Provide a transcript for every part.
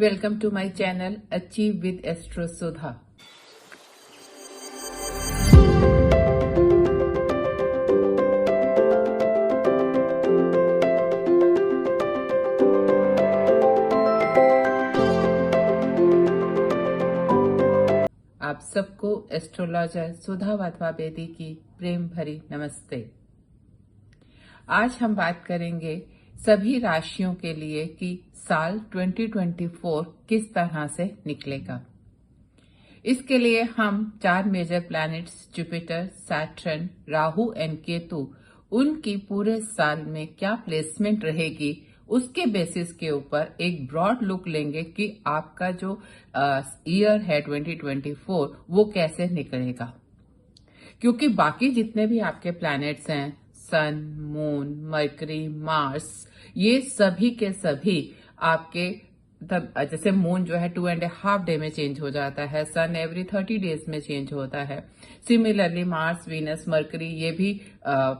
Welcome to my channel achieve with astro Sudha. आप सबको astrologer सुधा वाधवा बेदी की प्रेम भरी नमस्ते। आज हम बात करेंगे सभी राशियों के लिए कि साल 2024 किस तरह से निकलेगा। इसके लिए हम 4 major planets Jupiter, Saturn, Rahu and Ketu उनकी पूरे साल में क्या प्लेसमेंट रहेगी उसके बेसिस के ऊपर एक ब्रॉड लुक लेंगे कि आपका जो ईयर है 2024 वो कैसे निकलेगा। क्योंकि बाकी जितने भी आपके प्लैनेट्स हैं, सन, मून, मरकरी, मार्स, ये सभी के सभी आपके जैसे मून जो है 2.5 डे में चेंज हो जाता है, सन एवरी 30 डेज में चेंज होता है। सिमिलरली मार्स, वीनस, मरकरी ये भी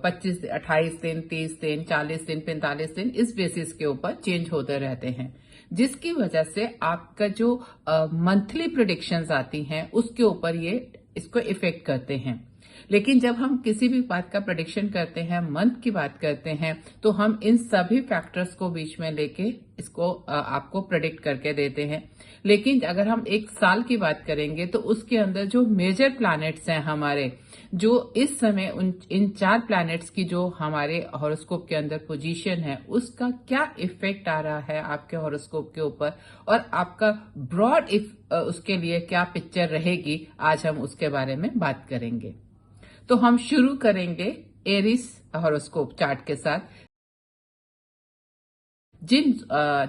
25, 28 दिन, 30 दिन, 40 दिन, 45 दिन इस बेसिस के ऊपर चेंज होते रहते हैं, जिसकी वजह से आपका जो मंथली प्रेडिक्शंस आती हैं उसके ऊपर ये इसको इफेक्ट करते हैं। लेकिन जब हम किसी भी बात का प्रेडिक्शन करते हैं, मंथ की बात करते हैं, तो हम इन सभी फैक्टर्स को बीच में लेके इसको आपको प्रेडिक्ट करके देते हैं। लेकिन अगर हम एक साल की बात करेंगे तो उसके अंदर जो मेजर प्लैनेट्स हैं हमारे, जो इस समय इन 4 प्लैनेट्स की जो हमारे हॉरोस्कोप के अंदर पोजीशन है उसका क्या इफेक्ट आ रहा है आपके हॉरोस्कोप के ऊपर और आपका ब्रॉड उसके लिए क्या पिक्चर रहेगी, आज हम उसके बारे में बात करेंगे। तो हम शुरू करेंगे एरीज हॉरोस्कोप चार्ट के साथ। जिन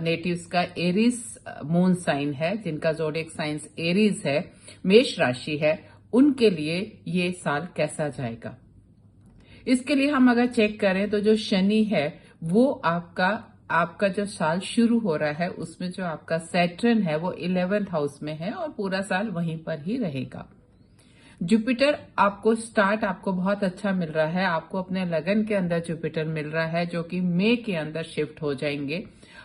नेटिव्स का एरीज मून साइन है, जिनका ज़ोडिएक साइंस एरीज है, मेष राशि है, उनके लिए ये साल कैसा जाएगा। इसके लिए हम अगर चेक करें तो जो शनि है वो आपका जो साल शुरू हो रहा है उसमें जो आपका सैटर्न है वो 11th हाउस में है और पूरा साल वहीं पर ही रहेगा। जुपिटर आपको बहुत अच्छा मिल रहा है, आपको अपने लगन के अंदर जुपिटर मिल रहा है जो कि मई के अंदर शिफ्ट हो जाएंगे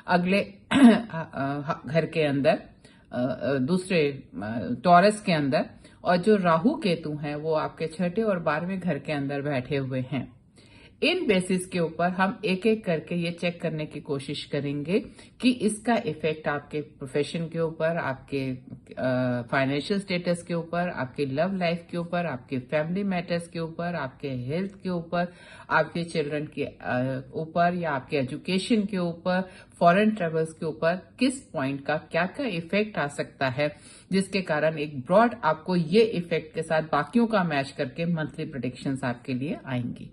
अगले घर के अंदर, दूसरे टॉरस के अंदर। और जो राहु केतु हैं वो आपके 6ठे और 12वें घर के अंदर बैठे हुए हैं। इन बेसिस के ऊपर हम एक एक करके ये चेक करने की कोशिश करेंगे कि इसका इफेक्ट आपके प्रोफेशन के ऊपर, आपके फाइनेंशियल स्टेटस के ऊपर, आपके लव लाइफ के ऊपर, आपके फैमिली मैटर्स के ऊपर, आपके हेल्थ के ऊपर, आपके चिल्ड्रन के ऊपर या आपके एजुकेशन के ऊपर, फॉरेन ट्रेवल्स के ऊपर किस पॉइंट का क्या क्या इफेक्ट आ सकता है, जिसके कारण एक ब्रॉड आपको ये इफेक्ट के साथ बाकियों का मैच करके मंथली प्रेडिक्शंस आपके लिए आएंगी।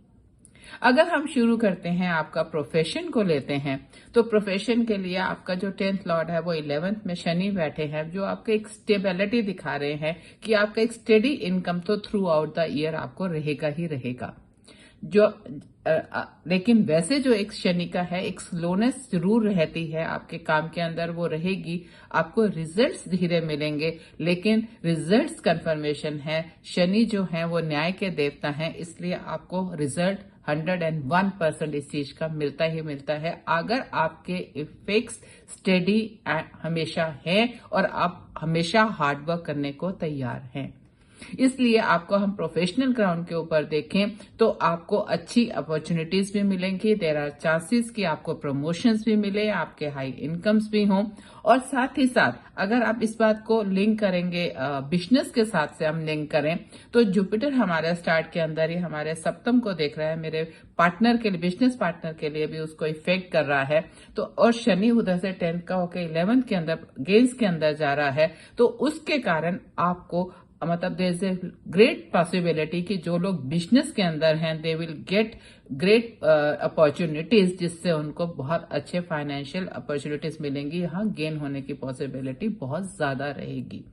अगर हम शुरू करते हैं, आपका प्रोफेशन को लेते हैं, तो प्रोफेशन के लिए आपका जो 10th लॉर्ड है वो 11th में शनि बैठे हैं, जो आपको एक स्टेबिलिटी दिखा रहे हैं कि आपका एक स्टेडी इनकम तो थ्रू आउट द ईयर आपको रहेगा ही रहेगा। लेकिन वैसे जो एक शनि का है, एक स्लोनेस जरूर रहती है आपके काम के अंदर, वो रहेगी। आपको रिजल्ट्स धीरे मिलेंगे, लेकिन रिजल्ट्स कंफर्मेशन है। शनि जो है वो न्याय के देवता हैं, इसलिए आपको रिजल्ट 101% इस चीज का मिलता ही मिलता है अगर आपके इफेक्ट्स स्टेडी हमेशा हैं और आप हमेशा हार्डवर्क करने को तैयार हैं। इसलिए आपको हम प्रोफेशनल ग्राउंड के ऊपर देखें तो आपको अच्छी अपॉर्चुनिटीज भी मिलेंगी। देयर आर चांसेस कि आपको प्रमोशंस भी मिले, आपके हाई इनकम्स भी हों। और साथ ही साथ अगर आप इस बात को लिंक करेंगे बिजनेस के साथ से हम लिंक करें तो जुपिटर हमारे स्टार्ट के अंदर ही हमारे सप्तम को देख रहा है, मेरे पार्टनर के लिए, बिजनेस पार्टनर के लिए भी उसको इफेक्ट कर रहा है। तो और शनि उधर से 10th का होकर 11th के अंदर गेंस के अंदर जा रहा है, तो उसके कारण आपको मतलब there is a great possibility कि जो लोग बिजनेस के अंदर हैं they will get great opportunities, जिससे उनको बहुत अच्छे फाइनेंशियल अपॉर्चुनिटीज मिलेंगी। यहाँ गेन होने की पॉसिबिलिटी बहुत ज्यादा रहेगी।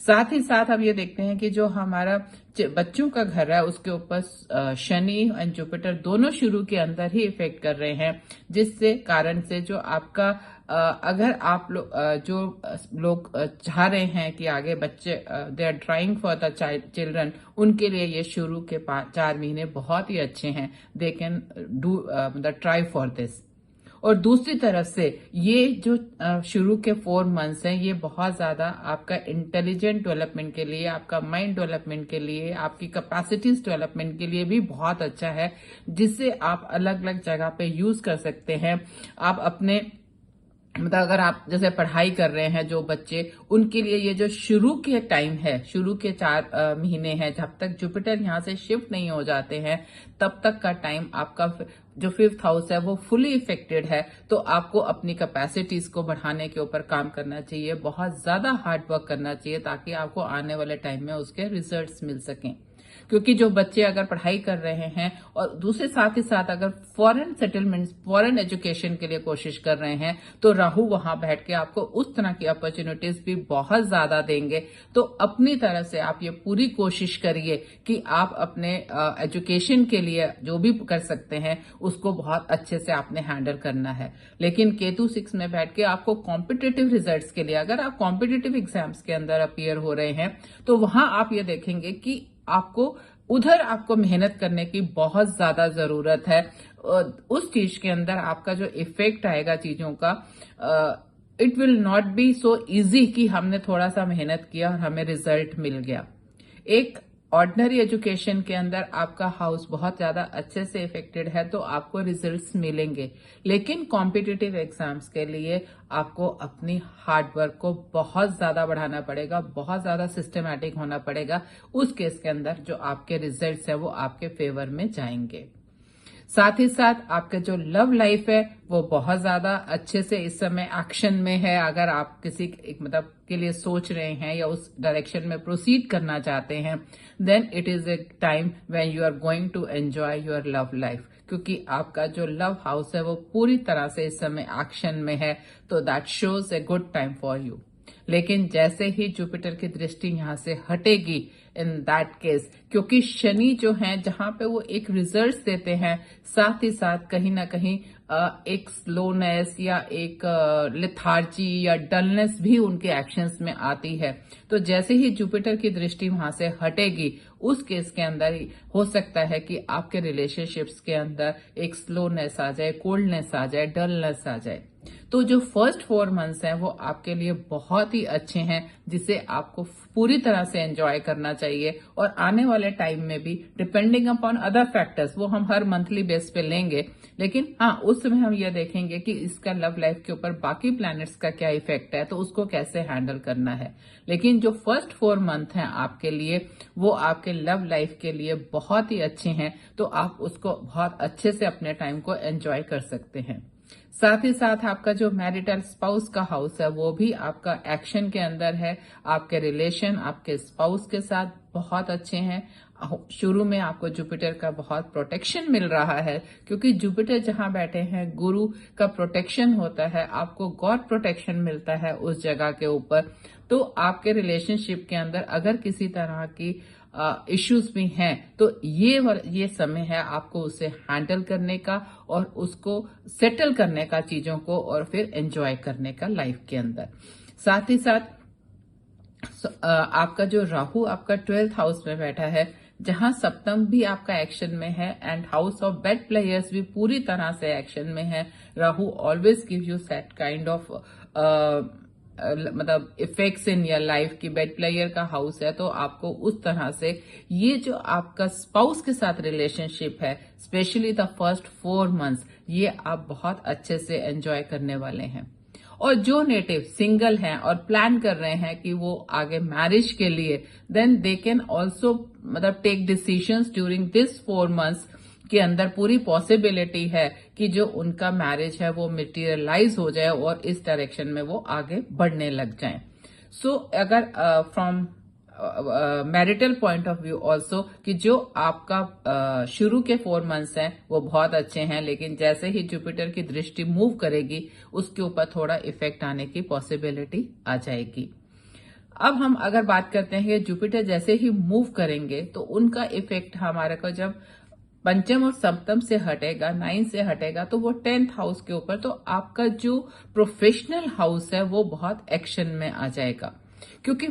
साथ ही साथ हम ये देखते हैं कि जो हमारा बच्चों का घर है उसके ऊपर शनि एंड जुपिटर दोनों शुरू के अंदर ही इफेक्ट कर रहे हैं, जिससे कारण से जो आपका अगर आप जो लोग चाह रहे हैं कि आगे बच्चे they are trying for the children, उनके लिए ये शुरू के 4 महीने बहुत ही अच्छे हैं। They can do the try for this. और दूसरी तरफ से ये जो शुरू के 4 मंथ्स हैं, ये बहुत ज्यादा आपका इंटेलिजेंट डेवलपमेंट के लिए, आपका माइंड डेवलपमेंट के लिए, आपकी कैपेसिटीज डेवलपमेंट के लिए भी बहुत अच्छा है, जिससे आप अलग अलग जगह पे यूज कर सकते हैं। आप अपने मतलब अगर आप जैसे पढ़ाई कर रहे हैं जो बच्चे, उनके लिए ये जो शुरू के टाइम है, शुरू के 4 महीने हैं, जब तक जुपिटर यहां से शिफ्ट नहीं हो जाते हैं, तब तक का टाइम आपका जो 5th हाउस है वो फुली इफेक्टेड है। तो आपको अपनी कैपेसिटीज को बढ़ाने के ऊपर काम करना चाहिए, बहुत ज्यादा हार्ड वर्क करना चाहिए, ताकि आपको आने वाले टाइम में उसके रिजल्ट्स मिल सकें। क्योंकि जो बच्चे अगर पढ़ाई कर रहे हैं और दूसरे साथ ही साथ अगर फॉरेन सेटलमेंट, फॉरेन एजुकेशन के लिए कोशिश कर रहे हैं, तो राहु वहां बैठ के आपको उस तरह की अपॉर्चुनिटीज भी बहुत ज्यादा देंगे। तो अपनी तरह से आप ये पूरी कोशिश करिए कि आप अपने एजुकेशन के लिए जो भी कर सकते हैं उसको बहुत अच्छे से आपने हैंडल करना है। लेकिन केतु 6 में बैठ के आपको कॉम्पिटिटिव रिजल्ट्स के लिए, अगर आप कॉम्पिटिटिव एग्जाम्स के अंदर अपीयर हो रहे हैं, तो वहां आप ये देखेंगे कि आपको मेहनत करने की बहुत ज्यादा जरूरत है। उस चीज के अंदर आपका जो इफेक्ट आएगा चीजों का, it will not be so easy कि हमने थोड़ा सा मेहनत किया और हमें रिजल्ट मिल गया। एक ऑर्डिनरी एजुकेशन के अंदर आपका हाउस बहुत ज्यादा अच्छे से इफेक्टेड है, तो आपको रिजल्ट्स मिलेंगे। लेकिन कॉम्पिटिटिव एग्जाम्स के लिए आपको अपनी हार्ड वर्क को बहुत ज्यादा बढ़ाना पड़ेगा, बहुत ज्यादा सिस्टमैटिक होना पड़ेगा। उस केस के अंदर जो आपके रिजल्ट्स है वो आपके फेवर में जाएंगे। साथ ही साथ आपका जो लव लाइफ है वो बहुत ज्यादा अच्छे से इस समय एक्शन में है। अगर आप किसी मतलब के लिए सोच रहे हैं या उस डायरेक्शन में प्रोसीड करना चाहते हैं, then it is a time when you are going to enjoy your love life, क्योंकि आपका जो लव हाउस है वो पूरी तरह से इस समय एक्शन में है। तो that shows a good time for you. लेकिन जैसे ही जुपिटर की दृष्टि यहां से हटेगी, इन दैट केस, क्योंकि शनि जो है जहां पे वो एक रिजल्ट देते हैं, साथ ही साथ कहीं ना कहीं एक स्लोनेस या एक लिथार्जी या डलनेस भी उनके एक्शंस में आती है। तो जैसे ही जुपिटर की दृष्टि वहां से हटेगी, उस केस के अंदर ही हो सकता है कि आपके रिलेशनशिप्स के अंदर एक स्लोनेस आ जाए, कोल्डनेस आ जाए, डलनेस आ जाए। तो जो फर्स्ट 4 मंथ्स हैं वो आपके लिए बहुत ही अच्छे हैं, जिसे आपको पूरी तरह से एंजॉय करना चाहिए। और आने वाले टाइम में भी, डिपेंडिंग अपॉन अदर फैक्टर्स, वो हम हर मंथली बेस पे लेंगे, लेकिन हाँ, उस समय हम ये देखेंगे कि इसका लव लाइफ के ऊपर बाकी प्लैनेट्स का क्या इफेक्ट है, तो उसको कैसे हैंडल करना है। लेकिन जो फर्स्ट 4 मंथ हैं आपके लिए, वो आपके लव लाइफ के लिए बहुत ही अच्छे हैं। तो आप उसको बहुत अच्छे से अपने टाइम को एंजॉय कर सकते हैं। साथ ही साथ आपका जो मैरिटल स्पाउस का हाउस है वो भी आपका एक्शन के अंदर है। आपके रिलेशन आपके स्पाउस के साथ बहुत अच्छे हैं। शुरू में आपको जुपिटर का बहुत प्रोटेक्शन मिल रहा है, क्योंकि जुपिटर जहां बैठे हैं गुरु का प्रोटेक्शन होता है, आपको गॉड प्रोटेक्शन मिलता है उस जगह के ऊपर। तो आपके रिलेशनशिप के अंदर अगर किसी तरह की इश्यूज भी हैं, तो ये समय है आपको उसे हैंडल करने का और उसको सेटल करने का चीजों को, और फिर एंजॉय करने का लाइफ के अंदर। साथ ही साथ आपका जो राहु आपका 12th हाउस में बैठा है, जहां सप्तम भी आपका एक्शन में है and house of bet players भी पूरी तरह से एक्शन में है। Rahu always give you that kind of मतलब इफेक्ट्स इन योर लाइफ की बेट प्लेयर का हाउस है, तो आपको उस तरह से ये जो आपका स्पाउस के साथ रिलेशनशिप है, स्पेशली द फर्स्ट 4 मंथ्स, ये आप बहुत अच्छे से एंजॉय करने वाले हैं। और जो नेटिव सिंगल हैं और प्लान कर रहे हैं कि वो आगे मैरिज के लिए, देन दे कैन ऑल्सो मतलब take decisions during this 4 months के अंदर। पूरी पॉसिबिलिटी है कि जो उनका मैरिज है वो मटेरियलाइज हो जाए और इस डायरेक्शन में वो आगे बढ़ने लग जाएं। सो अगर from marital point of view also, कि जो आपका शुरू के 4 मंथ्स हैं वो बहुत अच्छे हैं, लेकिन जैसे ही जुपिटर की दृष्टि मूव करेगी उसके ऊपर थोड़ा इफेक्ट आने की पॉसिबिलिटी आ जाएगी। अब हम अगर बात करते हैं कि जुपिटर जैसे ही मूव करेंगे तो उनका इफेक्ट हमारे को जब पंचम और सप्तम से हटेगा, 9 से हटेगा, तो वो 10th हाउस के ऊपर, तो आपका जो प्रोफेशनल हाउस है वो बहुत एक्शन में आ जाएगा। क्योंकि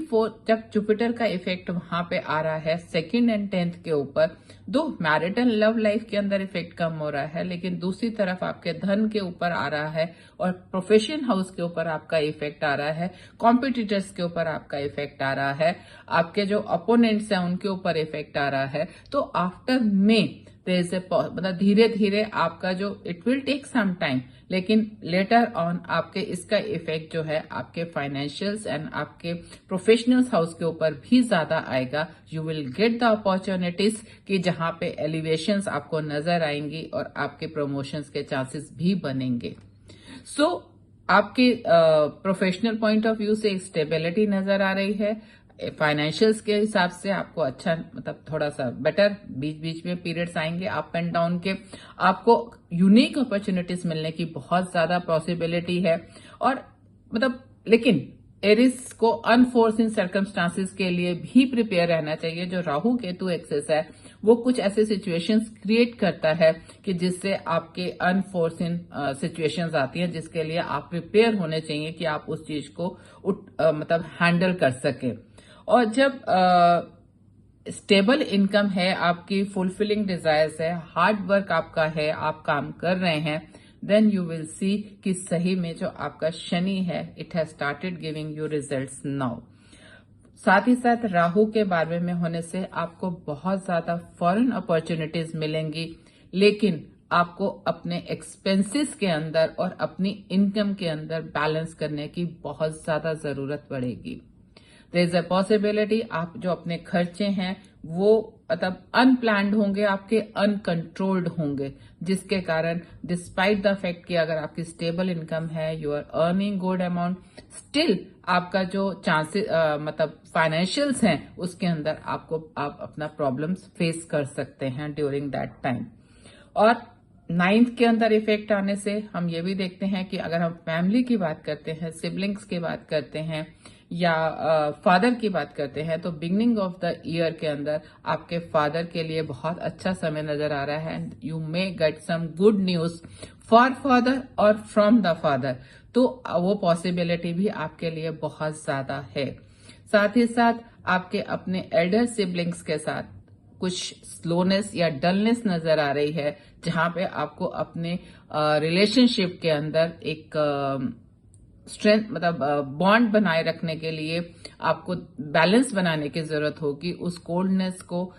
जब जुपिटर का इफेक्ट वहां पे आ रहा है 2nd एंड 10th के ऊपर, दो मैरिटल लव लाइफ के अंदर इफेक्ट कम हो रहा है, लेकिन दूसरी तरफ आपके धन के ऊपर आ रहा है और प्रोफेशन हाउस के ऊपर आपका इफेक्ट आ रहा है, कॉम्पिटिटर्स के ऊपर आपका इफेक्ट आ रहा है, आपके जो अपोनेंट्स हैं उनके ऊपर इफेक्ट आ रहा है। तो आफ्टर मे मतलब धीरे धीरे आपका जो it will take some time, लेकिन लेटर ऑन आपके इसका इफेक्ट जो है आपके फाइनेंशियल्स एंड आपके प्रोफेशनल्स हाउस के ऊपर भी ज्यादा आएगा। You will get the opportunities कि जहां पे एलिवेशंस आपको नजर आएंगी और आपके प्रमोशंस के चांसेस भी बनेंगे। सो आपके प्रोफेशनल पॉइंट ऑफ व्यू से एक स्टेबिलिटी नजर आ रही है। फाइनेंशियल्स के हिसाब से आपको अच्छा मतलब थोड़ा सा बेटर, बीच बीच में पीरियड्स आएंगे अप एंड डाउन के, आपको यूनिक अपॉर्चुनिटीज मिलने की बहुत ज्यादा पॉसिबिलिटी है। और मतलब लेकिन एरिस को अनफोर्सिन सर्कमस्टांसिस के लिए भी प्रिपेयर रहना चाहिए। जो राहु केतु एक्सेस है वो कुछ ऐसे सिचुएशंस क्रिएट करता है कि जिससे आपके अनफोर्सिन सिचुएशंस आती हैं, जिसके लिए आप प्रिपेयर होने चाहिए कि आप उस चीज को मतलब हैंडल कर सके। और जब स्टेबल इनकम है, आपकी फुलफिलिंग डिजायर्स है, हार्ड वर्क आपका है, आप काम कर रहे हैं, देन यू विल सी कि सही में जो आपका शनि है it has started giving you results now. साथ ही साथ राहु के 12वें में होने से आपको बहुत ज्यादा फॉरेन अपॉर्चुनिटीज मिलेंगी, लेकिन आपको अपने एक्सपेंसेस के अंदर और अपनी इनकम के अंदर बैलेंस करने की बहुत ज्यादा जरूरत पड़ेगी। देयर इज अ पॉसिबिलिटी आप जो अपने खर्चे हैं वो मतलब अनप्लान्ड होंगे, आपके अनकंट्रोल्ड होंगे, जिसके कारण डिस्पाइट द फैक्ट कि अगर आपकी स्टेबल इनकम है, you are earning good amount, still आपका जो चांसेस मतलब फाइनेंशियल्स हैं उसके अंदर आप अपना प्रॉब्लम्स फेस कर सकते हैं ड्यूरिंग दैट टाइम। और 9th के अंदर इफेक्ट आने से हम ये भी देखते हैं कि अगर हम फैमिली की बात करते हैं, सिबलिंग्स की बात करते हैं या फादर की बात करते हैं, तो बिगनिंग ऑफ द ईयर के अंदर आपके फादर के लिए बहुत अच्छा समय नजर आ रहा है and you may get some good news for father और फ्रॉम द फादर। तो वो पॉसिबिलिटी भी आपके लिए बहुत ज्यादा है। साथ ही साथ आपके अपने एल्डर सिबलिंग्स के साथ कुछ स्लोनेस या डलनेस नजर आ रही है, जहां पे आपको अपने रिलेशनशिप के अंदर एक स्ट्रेंथ मतलब बॉन्ड बनाए रखने के लिए आपको बैलेंस बनाने की जरूरत होगी, उस कोल्डनेस को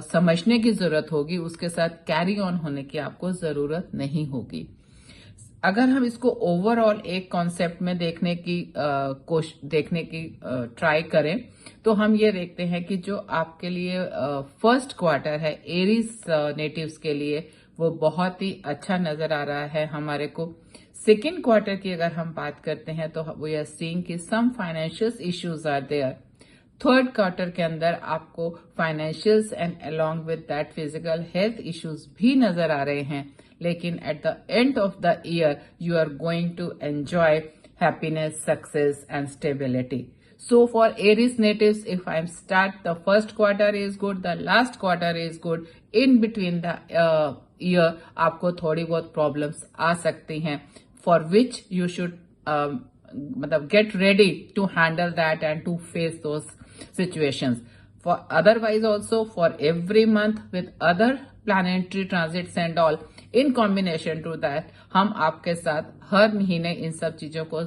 समझने की जरूरत होगी, उसके साथ कैरी ऑन होने की आपको जरूरत नहीं होगी। अगर हम इसको ओवरऑल एक कॉन्सेप्ट में देखने की ट्राई करें तो हम ये देखते हैं कि जो आपके लिए फर्स्ट क्वार्टर है एरीज नेटिव्स के लिए वो बहुत ही अच्छा नजर आ रहा है हमारे को। सेकेंड क्वार्टर की अगर हम बात करते हैं तो वी आर सीइंग कि some financial issues are there. Third quarter के अंदर आपको financials and along with that physical health issues भी नजर आ रहे हैं, लेकिन at the end of the year you are going to enjoy happiness, success and stability. So for Aries natives, if I start, the first quarter is good, the last quarter is good. In between the year, आपको थोड़ी बहुत problems आ सकती हैं, for which you should मतलब get ready to handle that and to face those situations. For otherwise also for every month with other planetary transits and all, in combination to that, हम आपके साथ हर महीने इन सब चीजों को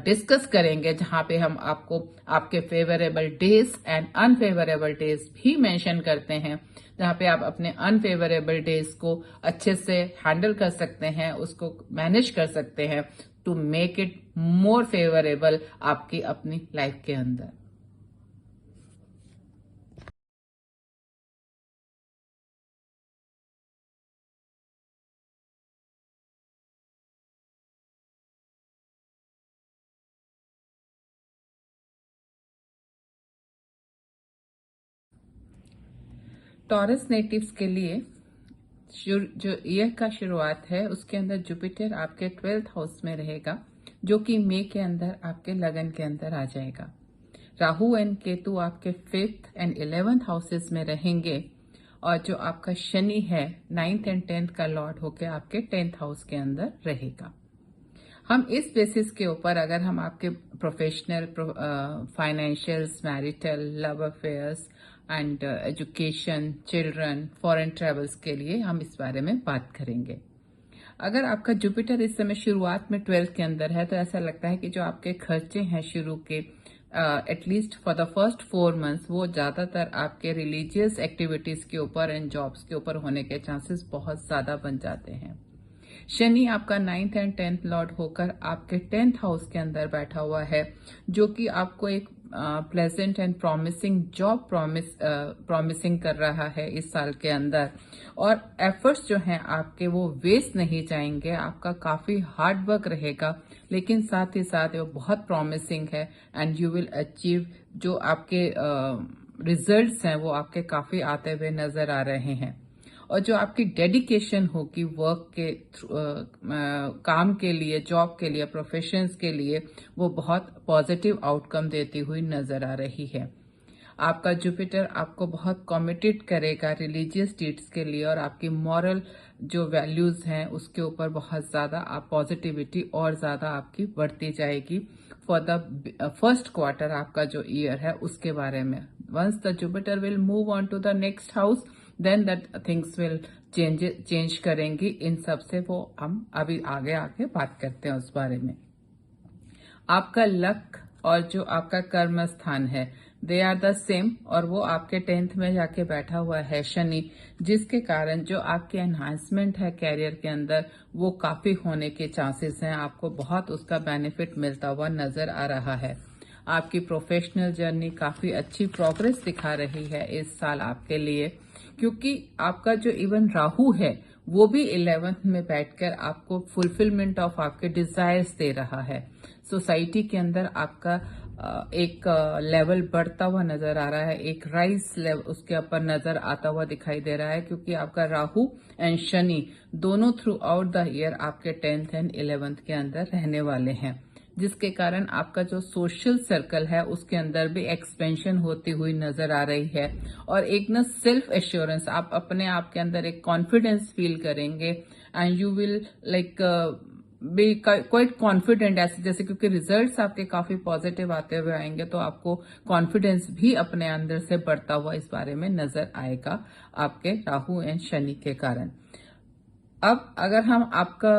डिस्कस करेंगे, जहां पे हम आपको आपके favourable days and unfavourable days भी मेंशन करते हैं, जहां पे आप अपने अनफेवरेबल डेज को अच्छे से हैंडल कर सकते हैं, उसको मैनेज कर सकते हैं to make it more favourable आपकी अपनी लाइफ के अंदर। टॉरस नेटिव्स के लिए जो ईयर का शुरुआत है उसके अंदर जुपिटर आपके 12th हाउस में रहेगा, जो कि मई के अंदर आपके लगन के अंदर आ जाएगा। राहु एंड केतु आपके 5th एंड 11th हाउसेस में रहेंगे, और जो आपका शनि है 9th एंड 10th का लॉर्ड होकर आपके 10th हाउस के अंदर रहेगा। हम इस बेसिस के ऊपर अगर हम आपके professional, financials, marital, love affairs and education, children, foreign travels के लिए हम इस बारे में बात करेंगे। अगर आपका जुपिटर इस समय शुरुआत में 12th के अंदर है तो ऐसा लगता है कि जो आपके खर्चे हैं शुरू के at least for the first 4 months वो ज्यादातर आपके रिलीजियस एक्टिविटीज के ऊपर एंड जॉब्स के ऊपर होने के चांसेस बहुत ज्यादा बन जाते हैं। शनि आपका 9th एंड 10th लॉर्ड होकर आपके 10th हाउस के अंदर बैठा हुआ है, जो कि आपको एक pleasant and promising job promising कर रहा है इस साल के अंदर। और एफर्ट्स जो हैं आपके वो वेस्ट नहीं जाएंगे, आपका काफी हार्ड वर्क रहेगा, लेकिन साथ ही साथ वो बहुत प्रॉमिसिंग है एंड यू विल अचीव जो आपके रिजल्ट्स हैं वो आपके काफी आते हुए नजर आ रहे हैं। और जो आपकी डेडिकेशन होगी वर्क के काम के लिए, जॉब के लिए, प्रोफेशंस के लिए, वो बहुत पॉजिटिव आउटकम देती हुई नजर आ रही है। आपका जुपिटर आपको बहुत कमिटेड करेगा रिलीजियस डीड्स के लिए और आपकी मॉरल जो वैल्यूज हैं उसके ऊपर बहुत ज्यादा आप पॉजिटिविटी और ज्यादा आपकी बढ़ती जाएगी फॉर द फर्स्ट क्वार्टर आपका जो ईयर है उसके बारे में। Once the Jupiter will move on to the next house then that things will change करेंगी। इन सब से वो हम अभी आगे बात करते हैं उस बारे में। आपका लक और जो आपका कर्म स्थान है दे आर द सेम और वो आपके 10th में जाके बैठा हुआ है शनि, जिसके कारण जो आपकी एनहांसमेंट है कैरियर के अंदर वो काफी होने के चांसेस हैं। आपको बहुत उसका बेनिफिट मिलता हुआ नजर आ रहा है। आपकी प्रोफेशनल जर्नी काफी अच्छी प्रोग्रेस दिखा रही है इस साल आपके लिए, क्योंकि आपका जो इवन राहु है वो भी 11th में बैठकर आपको फुलफिलमेंट ऑफ आपके डिजायर्स दे रहा है। सोसाइटी के अंदर आपका एक लेवल बढ़ता हुआ नजर आ रहा है, एक राइज लेवल उसके ऊपर नजर आता हुआ दिखाई दे रहा है, क्योंकि आपका राहु एंड शनि दोनों थ्रू आउट द ईयर आपके 10th एंड 11th के अंदर रहने वाले हैं, जिसके कारण आपका जो सोशल सर्कल है उसके अंदर भी एक्सपेंशन होती हुई नजर आ रही है। और एक ना सेल्फ एश्योरेंस, आप अपने आप के अंदर एक कॉन्फिडेंस फील करेंगे and you will like be quite confident ऐसे जैसे, क्योंकि रिजल्ट्स आपके काफी पॉजिटिव आते हुए आएंगे तो आपको कॉन्फिडेंस भी अपने अंदर से बढ़ता हुआ इस बारे में नजर आएगा आपके राहु एंड शनि के कारण। अब अगर हम आपका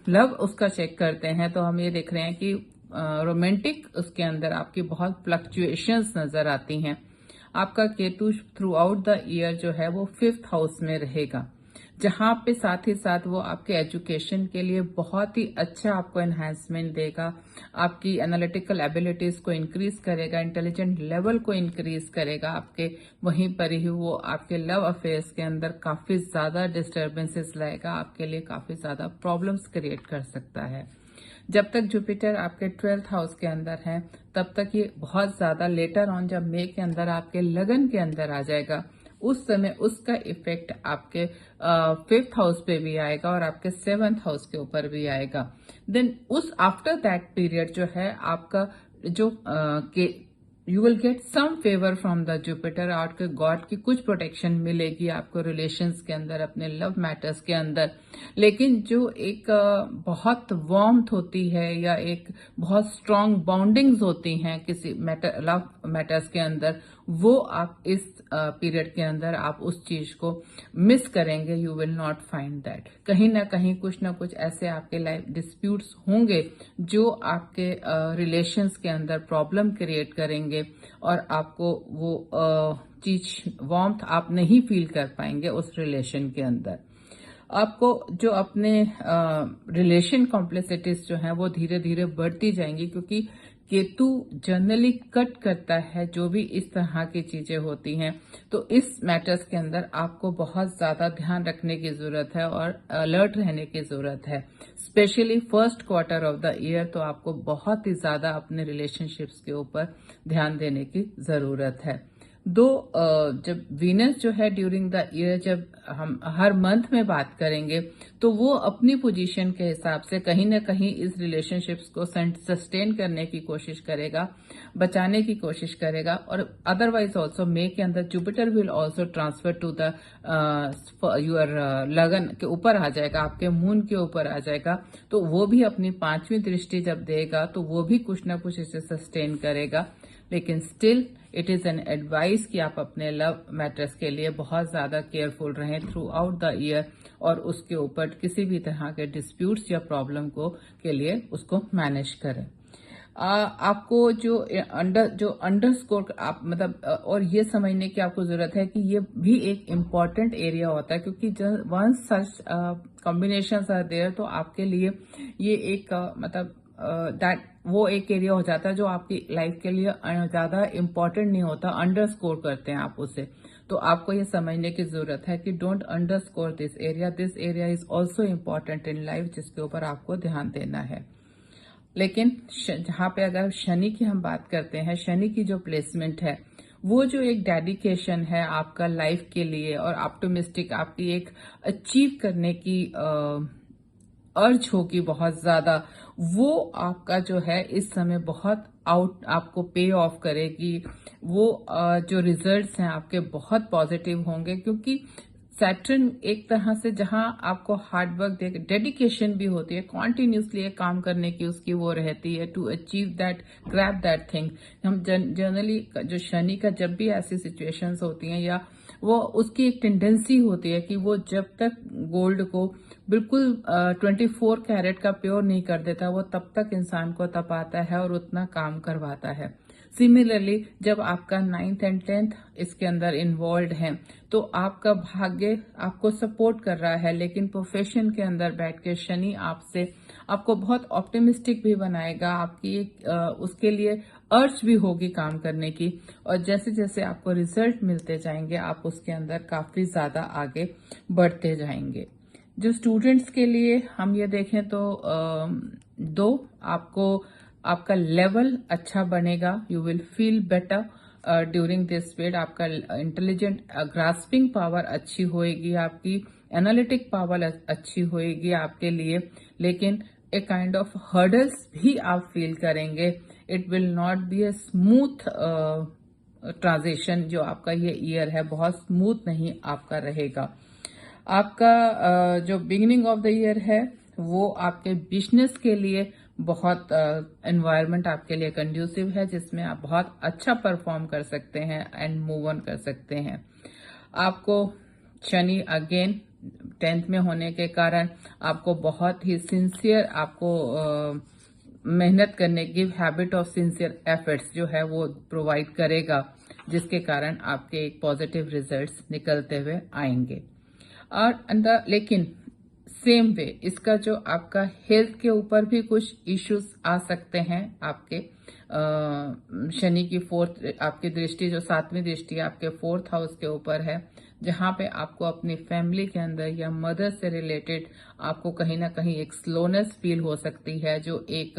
लव उसका चेक करते हैं तो हम ये देख रहे हैं कि रोमांटिक उसके अंदर आपकी बहुत फ्लक्चुएशंस नजर आती हैं। आपका Ketu through out the year जो है वो 5th हाउस में रहेगा, जहां पे साथ ही साथ वो आपके एजुकेशन के लिए बहुत ही अच्छा आपको एनहांसमेंट देगा, आपकी एनालिटिकल एबिलिटीज को इंक्रीज करेगा, इंटेलिजेंट लेवल को इंक्रीज करेगा आपके। वहीं पर ही वो आपके लव अफेयर्स के अंदर काफी ज्यादा डिस्टर्बेंसेस लाएगा, आपके लिए काफी ज्यादा प्रॉब्लम्स क्रिएट कर सकता है। जब तक जुपिटर आपके 12th हाउस के अंदर है तब तक ये बहुत ज्यादा लेटर ऑन जब मई के अंदर आपके लगन के अंदर आ जाएगा उस समय उसका इफेक्ट आपके 5th हाउस पे भी आएगा और आपके 7th हाउस के ऊपर भी आएगा। देन उस आफ्टर दैट पीरियड जो है आपका जो you will get some favour from the Jupiter, आपके गॉड की कुछ प्रोटेक्शन मिलेगी आपको रिलेशंस के अंदर, अपने लव मैटर्स के अंदर। लेकिन जो एक बहुत वार्मथ होती है या एक बहुत स्ट्रांग बॉन्डिंग्स होती हैं किसी लव मैटर्स के अंदर, वो आप इस पीरियड के अंदर आप उस चीज को मिस करेंगे। You will not find that. कहीं ना कहीं कुछ ना कुछ ऐसे आपके लाइफ डिस्प्यूट्स होंगे जो आपके रिलेशंस के अंदर प्रॉब्लम क्रिएट करेंगे और आपको वो चीज वार्मथ आप नहीं फील कर पाएंगे उस रिलेशन के अंदर। आपको जो अपने रिलेशन कॉम्प्लेक्सिटीज जो है वो धीरे धीरे बढ़ती जाएंगी, क्योंकि केतु जनरली कट करता है जो भी इस तरह की चीजें होती हैं। तो इस मैटर्स के अंदर आपको बहुत ज्यादा ध्यान रखने की जरूरत है और अलर्ट रहने की जरूरत है। Specially first quarter of the year तो आपको बहुत ही ज्यादा अपने रिलेशनशिप्स के ऊपर ध्यान देने की जरूरत है। जब वीनस जो है ड्यूरिंग द ईयर, जब हम हर मंथ में बात करेंगे तो वो अपनी पोजीशन के हिसाब से कहीं ना कहीं इस रिलेशनशिप्स को सस्टेन करने की कोशिश करेगा, बचाने की कोशिश करेगा। और अदरवाइज ऑल्सो मे के अंदर Jupiter will also transfer to the your लगन के ऊपर आ जाएगा, आपके मून के ऊपर आ जाएगा। तो वो भी अपनी 5वीं दृष्टि जब देगा तो वो भी कुछ ना कुछ इसे सस्टेन करेगा। लेकिन still it is an advice कि आप अपने लव मैटर्स के लिए बहुत ज्यादा केयरफुल रहें थ्रू आउट द ईयर, और उसके ऊपर किसी भी तरह के डिस्प्यूट्स या प्रॉब्लम को के लिए उसको मैनेज करें। आपको जो अंडरस्कोर आप मतलब और ये समझने की आपको जरूरत है कि ये भी एक इम्पॉर्टेंट एरिया होता है, क्योंकि once such combinations are there तो आपके लिए ये एक दैट वो एक एरिया हो जाता है जो आपकी लाइफ के लिए ज्यादा इम्पोर्टेंट नहीं होता, अंडरस्कोर करते हैं आप उसे। तो आपको ये समझने की जरूरत है कि don't underscore this area is also important in life, जिसके ऊपर आपको ध्यान देना है। लेकिन जहां पे अगर शनि की हम बात करते हैं, शनि की जो प्लेसमेंट है वो जो एक डेडिकेशन है आपका लाइफ के लिए और ऑप्टिमिस्टिक आपकी एक अचीव करने की अर्ज होगी बहुत ज्यादा, वो आपका जो है इस समय बहुत आपको पे ऑफ करेगी। वो जो रिजल्ट्स हैं आपके बहुत पॉजिटिव होंगे, क्योंकि सैटर्न एक तरह से जहां आपको हार्ड वर्क डेडिकेशन भी होती है, कॉन्टिन्यूसली काम करने की उसकी वो रहती है to achieve that, grab that thing. हम जनरली जो शनि का जब भी ऐसी सिचुएशंस होती हैं या वो उसकी एक टेंडेंसी होती है कि वो जब तक गोल्ड को बिल्कुल 24 कैरेट का प्योर नहीं कर देता वो तब तक इंसान को तपाता है और उतना काम करवाता है। सिमिलरली जब आपका 9th एंड 10th इसके अंदर इन्वॉल्व है तो आपका भाग्य आपको सपोर्ट कर रहा है, लेकिन प्रोफेशन के अंदर बैठ के शनि आपको बहुत ऑप्टिमिस्टिक भी बनाएगा, आपकी एक उसके लिए अर्ज भी होगी काम करने की। और जैसे जैसे आपको रिजल्ट मिलते जाएंगे आप उसके अंदर काफी ज्यादा आगे बढ़ते जाएंगे। जो स्टूडेंट्स के लिए हम ये देखें तो आपका लेवल अच्छा बनेगा, you will feel better during this period. आपका इंटेलिजेंट ग्रास्पिंग पावर अच्छी होएगी, आपकी एनालिटिक पावर अच्छी होएगी आपके लिए, लेकिन ए काइंड ऑफ हर्डल्स भी आप फील करेंगे। It will not be a smooth transition. जो आपका ये ईयर है बहुत स्मूथ नहीं आपका रहेगा। आपका जो बिगिनिंग ऑफ द ईयर है वो आपके बिजनेस के लिए बहुत एनवायरनमेंट आपके लिए कंड्यूसिव है, जिसमें आप बहुत अच्छा परफॉर्म कर सकते हैं एंड मूव ऑन कर सकते हैं। आपको शनि अगेन 10th में होने के कारण आपको बहुत ही सिंसियर आपको मेहनत करने की हैबिट ऑफ सिंसियर एफर्ट्स जो है वो प्रोवाइड करेगा, जिसके कारण आपके एक पॉजिटिव रिजल्ट्स निकलते हुए आएंगे। और लेकिन सेम वे इसका जो आपका हेल्थ के ऊपर भी कुछ इश्यूज आ सकते हैं। आपके शनि की आपकी दृष्टि जो 7वीं दृष्टि आपके 4th हाउस के ऊपर है, जहां पे आपको अपनी फैमिली के अंदर या मदर से रिलेटेड आपको कहीं ना कहीं एक स्लोनेस फील हो सकती है, जो एक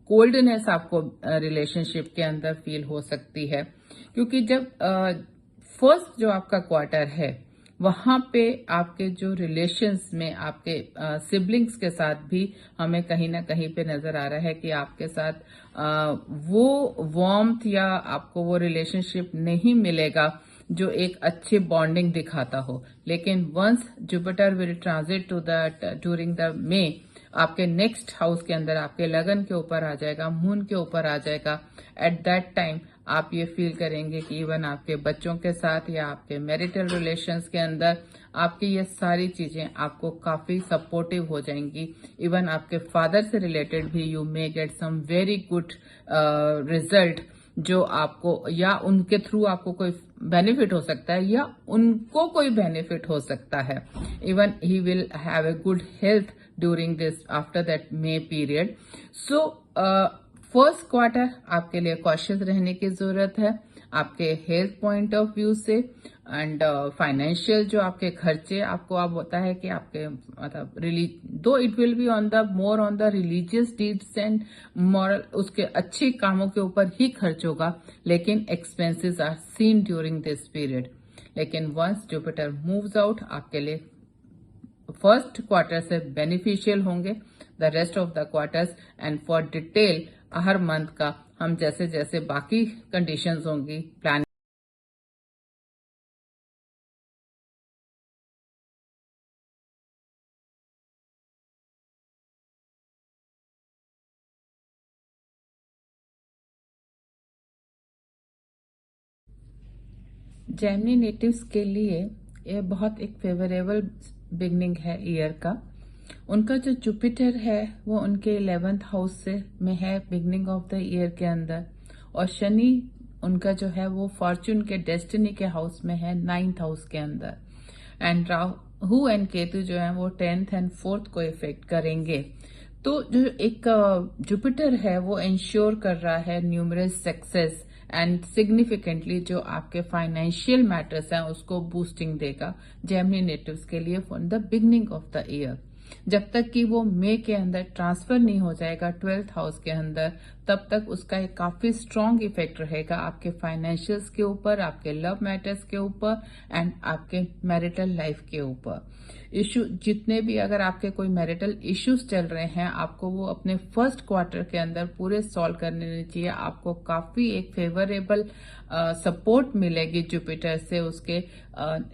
कोल्डनेस आपको रिलेशनशिप के अंदर फील हो सकती है। क्योंकि जब फर्स्ट जो आपका क्वार्टर है वहां पे आपके जो रिलेशंस में आपके सिबलिंग्स के साथ भी हमें कहीं ना कहीं पे नजर आ रहा है कि आपके साथ वो वार्मथ या आपको वो रिलेशनशिप नहीं मिलेगा जो एक अच्छी बॉन्डिंग दिखाता हो। लेकिन once Jupiter will transit to that during the May, आपके नेक्स्ट हाउस के अंदर आपके लगन के ऊपर आ जाएगा, मून के ऊपर आ जाएगा। एट दैट टाइम आप ये फील करेंगे कि इवन आपके बच्चों के साथ या आपके मैरिटल रिलेशंस के अंदर आपकी ये सारी चीजें आपको काफी सपोर्टिव हो जाएंगी। इवन आपके फादर से रिलेटेड भी you may get some very good result, जो आपको या उनके थ्रू आपको कोई बेनिफिट हो सकता है या उनको कोई बेनिफिट हो सकता है। Even he will have a good health during this after that may period. So first quarter आपके लिए कॉशियस रहने की जरूरत है। आपके हेल्थ पॉइंट ऑफ व्यू से एंड फाइनेंशियल जो आपके खर्चे आपको अब होता है कि आपके मतलब दो it will be on the more on the religious deeds and moral, उसके अच्छे कामों के ऊपर ही खर्च होगा, लेकिन expenses are seen during this period. लेकिन वंस जुपिटर मूव्स आउट आपके लिए फर्स्ट क्वार्टर से बेनिफिशियल होंगे, the rest of the quarters. And for detail हर मंथ का हम जैसे जैसे बाकी कंडीशंस होंगी प्लान। जेमिनी नेटिव्स के लिए ये बहुत एक फेवरेबल बिगनिंग है ईयर का। उनका जो जुपिटर है वो उनके 11th हाउस से में है बिगनिंग ऑफ द ईयर के अंदर, और शनि उनका जो है वो फॉर्चून के डेस्टिनी के हाउस में है 9th हाउस के अंदर। एंड राहु एंड केतु जो है वो 10th एंड 4th को इफेक्ट करेंगे। तो जो एक जुपिटर है वो इंश्योर कर रहा है न्यूमरस सक्सेस एंड सिग्निफिकेंटली जो आपके फाइनेंशियल मैटर्स हैं उसको बूस्टिंग देगा जेमिनी नेटिव्स के लिए from the beginning of the year. जब तक कि वो मई के अंदर ट्रांसफर नहीं हो जाएगा 12th हाउस के अंदर, तब तक उसका एक काफी स्ट्रांग इफेक्ट रहेगा आपके फाइनेंशियल्स के ऊपर, आपके लव मैटर्स के ऊपर एंड आपके मैरिटल लाइफ के ऊपर। इशू जितने भी अगर आपके कोई मैरिटल इश्यूज चल रहे हैं, आपको वो अपने फर्स्ट क्वार्टर के अंदर पूरे सॉल्व करने चाहिए। आपको काफी एक फेवरेबल सपोर्ट मिलेगी जुपिटर से, उसके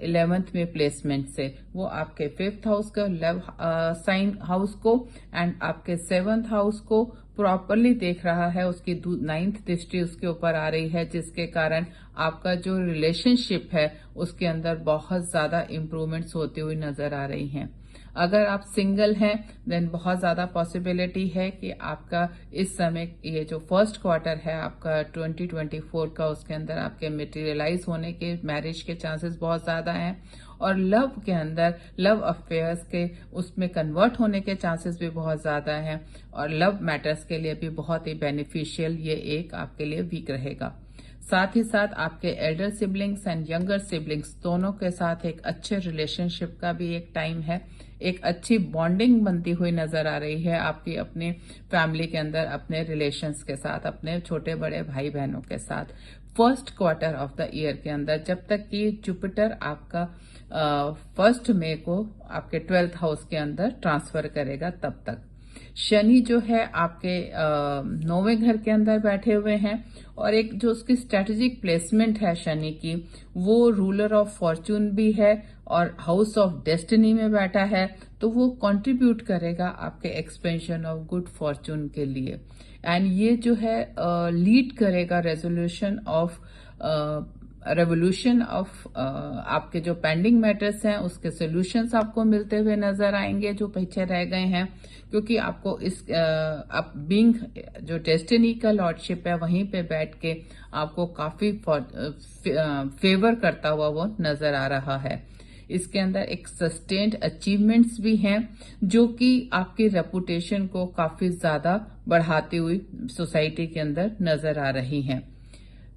11th में प्लेसमेंट से। वो आपके 5th हाउस का लव साइन हाउस को एंड आपके 7th हाउस को प्रॉपरली देख रहा है, उसकी 9th दृष्टि उसके ऊपर आ रही है, जिसके कारण आपका जो रिलेशनशिप है उसके अंदर बहुत ज्यादा इम्प्रूवमेंट्स होती हुई नजर आ रही हैं। अगर आप सिंगल हैं देन बहुत ज्यादा पॉसिबिलिटी है कि आपका इस समय ये जो फर्स्ट क्वार्टर है आपका 2024 का, उसके अंदर आपके मटेरियलाइज होने के मैरिज के चांसेस बहुत ज्यादा हैं, और लव के अंदर लव अफेयर्स के उसमें कन्वर्ट होने के चांसेस भी बहुत ज्यादा हैं, और लव मैटर्स के लिए भी बहुत ही बेनिफिशियल ये एक आपके लिए वीक रहेगा। साथ ही साथ आपके Elder siblings and younger siblings दोनों के साथ एक अच्छे रिलेशनशिप का भी एक टाइम है। एक अच्छी बॉन्डिंग बनती हुई नजर आ रही है आपकी अपने फैमिली के अंदर, अपने रिलेशंस के साथ, अपने छोटे बड़े भाई बहनों के साथ first quarter of the year के अंदर, जब तक कि जुपिटर आपका 1 मई को आपके 12th हाउस के अंदर ट्रांसफर करेगा तब तक। शनि जो है आपके 9वें घर के अंदर बैठे हुए हैं, और एक जो उसकी स्ट्रेटेजिक प्लेसमेंट है शनि की, वो रूलर ऑफ फॉर्चून भी है और हाउस ऑफ डेस्टिनी में बैठा है, तो वो कंट्रीब्यूट करेगा आपके एक्सपेंशन ऑफ गुड फॉर्चून के लिए। एंड ये जो है लीड करेगा रेवोल्यूशन ऑफ आपके जो पेंडिंग मैटर्स हैं उसके सॉल्यूशंस आपको मिलते हुए नजर आएंगे जो पीछे रह गए हैं, क्योंकि आपको इस अब बीइंग जो डेस्टिनी का लॉर्डशिप है वहीं पे बैठ के आपको काफी फेवर करता हुआ वो नजर आ रहा है। इसके अंदर एक सस्टेन्ड अचीवमेंट्स भी हैं जो कि आपकी रेपुटेशन को काफी ज्यादा बढ़ाती हुई सोसाइटी के अंदर नजर आ रही हैं।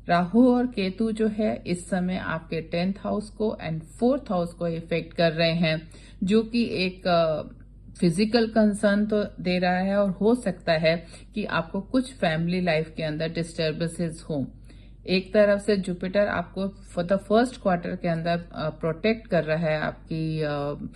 राहु और केतु जो है इस समय आपके 10th हाउस को एंड 4th हाउस को इफेक्ट कर रहे हैं, जो कि एक फिजिकल कंसर्न तो दे रहा है, और हो सकता है कि आपको कुछ फैमिली लाइफ के अंदर डिस्टर्बेंसेस हो। एक तरफ से जुपिटर आपको फॉर द फर्स्ट क्वार्टर के अंदर प्रोटेक्ट कर रहा है आपकी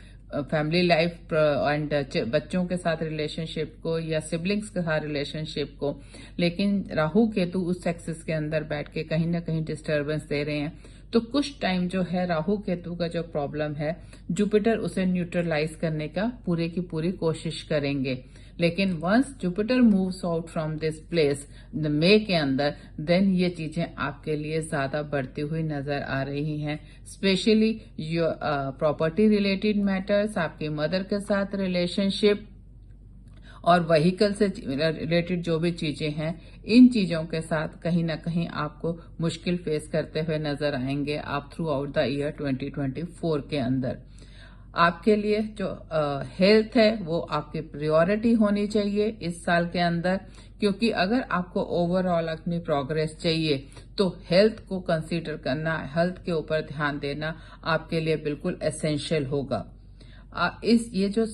फैमिली लाइफ एंड बच्चों के साथ रिलेशनशिप को या सिबलिंग्स के साथ रिलेशनशिप को, लेकिन राहु केतु उस एक्सिस के अंदर बैठ के कहीं ना कहीं डिस्टर्बेंस दे रहे हैं। तो कुछ टाइम जो है राहु केतु का जो प्रॉब्लम है जुपिटर उसे न्यूट्रलाइज करने का पूरे की पूरी कोशिश करेंगे, लेकिन once Jupiter moves out from this place मई के अंदर, देन ये चीजें आपके लिए ज्यादा बढ़ती हुई नजर आ रही हैं। Specially your property related matters, आपकी मदर के साथ रिलेशनशिप और व्हीकल से रिलेटेड जो भी चीजें हैं, इन चीजों के साथ कहीं ना कहीं आपको मुश्किल फेस करते हुए नजर आएंगे आप थ्रू आउट द ईयर 2024 के अंदर। आपके लिए जो हेल्थ है वो आपकी प्रायोरिटी होनी चाहिए इस साल के अंदर, क्योंकि अगर आपको ओवरऑल अपनी प्रोग्रेस चाहिए तो हेल्थ को कंसीडर करना, हेल्थ के ऊपर ध्यान देना आपके लिए बिल्कुल एसेंशियल होगा। ये जो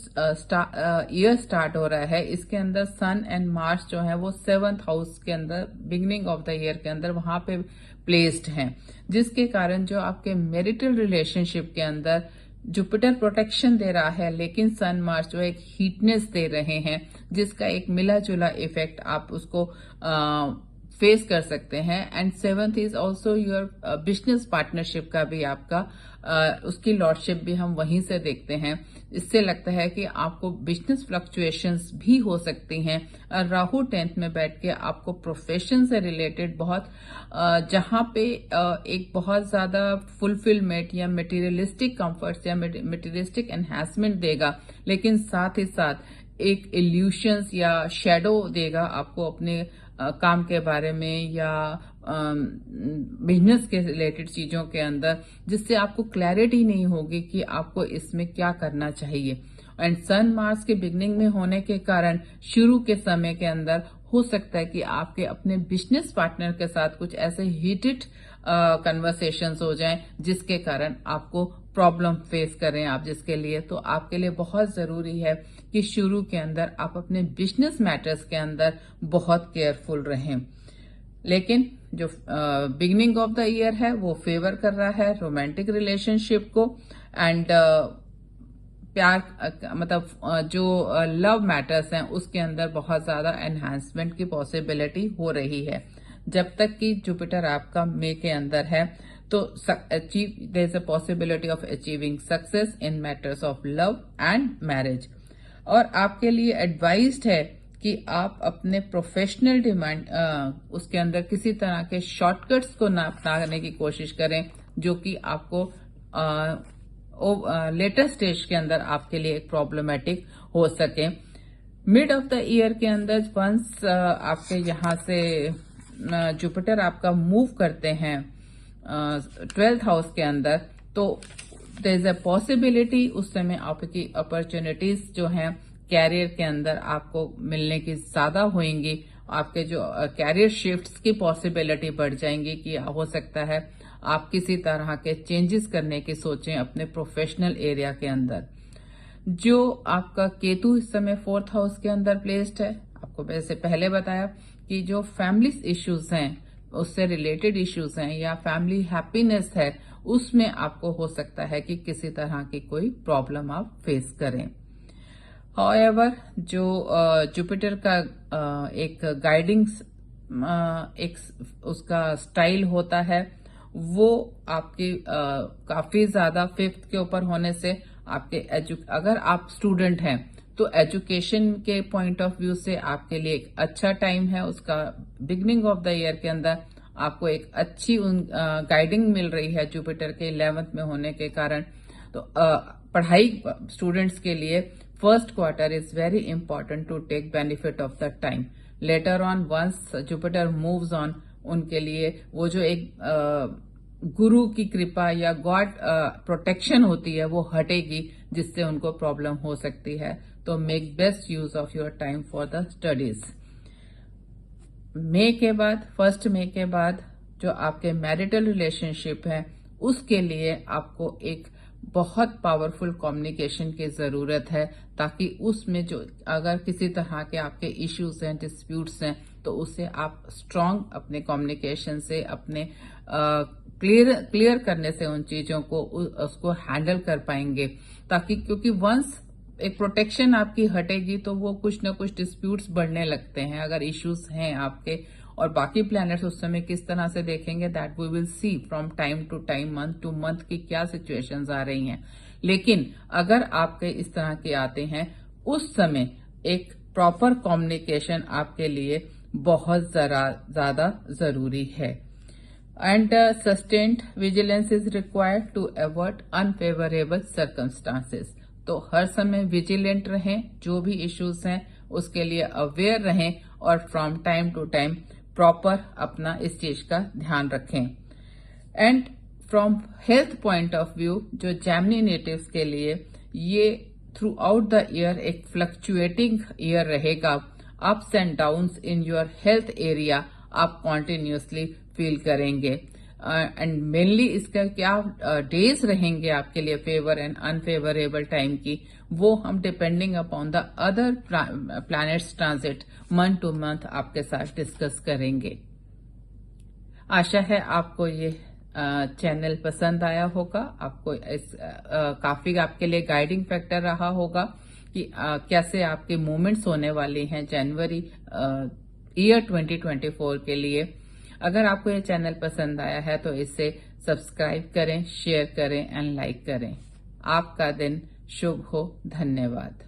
ईयर स्टार्ट हो रहा है, इसके अंदर सन एंड मार्स जो है वो 7th हाउस के अंदर, बिगिनिंग ऑफ द ईयर के अंदर वहां पे प्लेस्ड हैं, जिसके कारण जो आपके मैरिटल रिलेशनशिप के अंदर जुपिटर प्रोटेक्शन दे रहा है, लेकिन सन मार्स जो एक हीटनेस दे रहे हैं, जिसका एक मिला जुला इफेक्ट आप उसको फेस कर सकते हैं। And 7th is also your business partnership का भी आपका उसकी लॉर्डशिप भी हम वहीं से देखते हैं। इससे लगता है कि आपको बिजनेस फ्लक्चुएशंस भी हो सकती हैं। राहु 10th में बैठ के आपको प्रोफेशन से रिलेटेड बहुत जहां पे एक बहुत ज्यादा फुलफिलमेंट या मटेरियलिस्टिक कंफर्ट्स या मटेरियलिस्टिक एनहांसमेंट देगा, लेकिन साथ ही साथ एक इल्यूशंस या शेडो देगा आपको अपने काम के बारे में या बिजनेस के रिलेटेड चीजों के अंदर, जिससे आपको क्लैरिटी नहीं होगी कि आपको इसमें क्या करना चाहिए। एंड सन मार्स के बिगनिंग में होने के कारण शुरू के समय के अंदर हो सकता है कि आपके अपने बिजनेस पार्टनर के साथ कुछ ऐसे हीटेड कन्वर्सेशंस हो जाएं, जिसके कारण आपको प्रॉब्लम फेस करें आप, जिसके लिए तो आपके लिए बहुत जरूरी है कि शुरू के अंदर आप अपने बिजनेस मैटर्स के अंदर बहुत केयरफुल रहें। लेकिन जो बिगनिंग ऑफ द ईयर है वो फेवर कर रहा है रोमांटिक रिलेशनशिप को, एंड प्यार मतलब जो लव मैटर्स हैं उसके अंदर बहुत ज्यादा एनहांसमेंट की पॉसिबिलिटी हो रही है। जब तक कि जुपिटर आपका मई के अंदर है तो there is a possibility of achieving success in matters of love and marriage. और आपके लिए एडवाइज्ड है कि आप अपने प्रोफेशनल डिमांड उसके अंदर किसी तरह के शॉर्टकट्स को ना अपनाने की कोशिश करें, जो कि आपको लेटर स्टेज के अंदर आपके लिए एक प्रॉब्लमेटिक हो सके। मिड ऑफ द ईयर के अंदर वंस आपके यहाँ से जुपिटर आपका मूव करते हैं 12th हाउस के अंदर, तो देयर इज अ पॉसिबिलिटी उस समय आपकी अपॉर्चुनिटीज जो हैं कैरियर के अंदर आपको मिलने की ज्यादा होंगी। आपके जो कैरियर शिफ्ट्स की पॉसिबिलिटी बढ़ जाएंगी कि हो सकता है आप किसी तरह के चेंजेस करने की सोचें अपने प्रोफेशनल एरिया के अंदर। जो आपका केतु इस समय 4th हाउस के अंदर प्लेस्ड है, आपको वैसे पहले बताया कि जो फैमिली इश्यूज हैं, उससे रिलेटेड इश्यूज हैं या फैमिली हैप्पीनेस है, उसमें आपको हो सकता है कि किसी तरह की कोई प्रॉब्लम आप फेस करें। हाउएवर जो जुपिटर का एक गाइडिंग एक उसका स्टाइल होता है, वो आपकी काफी ज्यादा 5th के ऊपर होने से आपके अगर आप स्टूडेंट हैं तो एजुकेशन के पॉइंट ऑफ व्यू से आपके लिए एक अच्छा टाइम है। उसका बिगनिंग ऑफ द ईयर के अंदर आपको एक अच्छी गाइडिंग मिल रही है जुपिटर के 11th में होने के कारण। तो पढ़ाई स्टूडेंट्स के लिए first quarter is very important to take benefit of the time. Later on once Jupiter moves on, उनके लिए वो जो एक गुरु की कृपा या गॉड प्रोटेक्शन होती है वो हटेगी, जिससे उनको प्रॉब्लम हो सकती है। तो make best use of your time for the studies. मई के बाद 1 मई के बाद जो आपके मैरिटल रिलेशनशिप है, उसके लिए आपको एक बहुत पावरफुल कम्युनिकेशन की जरूरत है, ताकि उसमें जो अगर किसी तरह के आपके इश्यूज हैं, डिस्प्यूट्स हैं, तो उसे आप स्ट्रांग अपने कम्युनिकेशन से, अपने क्लियर करने से उन चीजों को उसको हैंडल कर पाएंगे। ताकि क्योंकि वंस एक प्रोटेक्शन आपकी हटेगी तो वो कुछ ना कुछ डिस्प्यूट्स बढ़ने लगते हैं अगर इश्यूज हैं आपके। और बाकी प्लैनेट्स उस समय किस तरह से देखेंगे, that we will see from time to time, month to month की क्या सिचुएशंस आ रही हैं। लेकिन अगर आपके इस तरह के आते हैं, उस समय एक प्रॉपर कम्युनिकेशन आपके लिए बहुत ज्यादा जरूरी है। And sustained vigilance is required to avoid unfavourable circumstances. तो हर समय विजिलेंट रहें, जो भी इश्यूज हैं उसके लिए अवेयर रहें, और from time to time proper अपना इस चीज का ध्यान रखें। And from health point of view, जो जेमिनी नेटिव्स के लिए ये थ्रू आउट द ईयर एक फ्लक्चुएटिंग ईयर रहेगा। Ups and downs in your health area आप कॉन्टिन्यूसली फील करेंगे। एंड मेनली इसका क्या डेज रहेंगे आपके लिए फेवर एंड अनफेवरेबल टाइम की, वो हम depending upon the other planets transit month to month आपके साथ डिस्कस करेंगे। आशा है आपको ये चैनल पसंद आया होगा, आपको इस काफी आपके लिए गाइडिंग फैक्टर रहा होगा कि कैसे आपके मूवमेंट्स होने वाली हैं जनवरी ईयर 2024 के लिए। अगर आपको ये चैनल पसंद आया है तो इसे सब्सक्राइब करें, शेयर करें एंड लाइक करें। आपका दिन शुभ हो। धन्यवाद।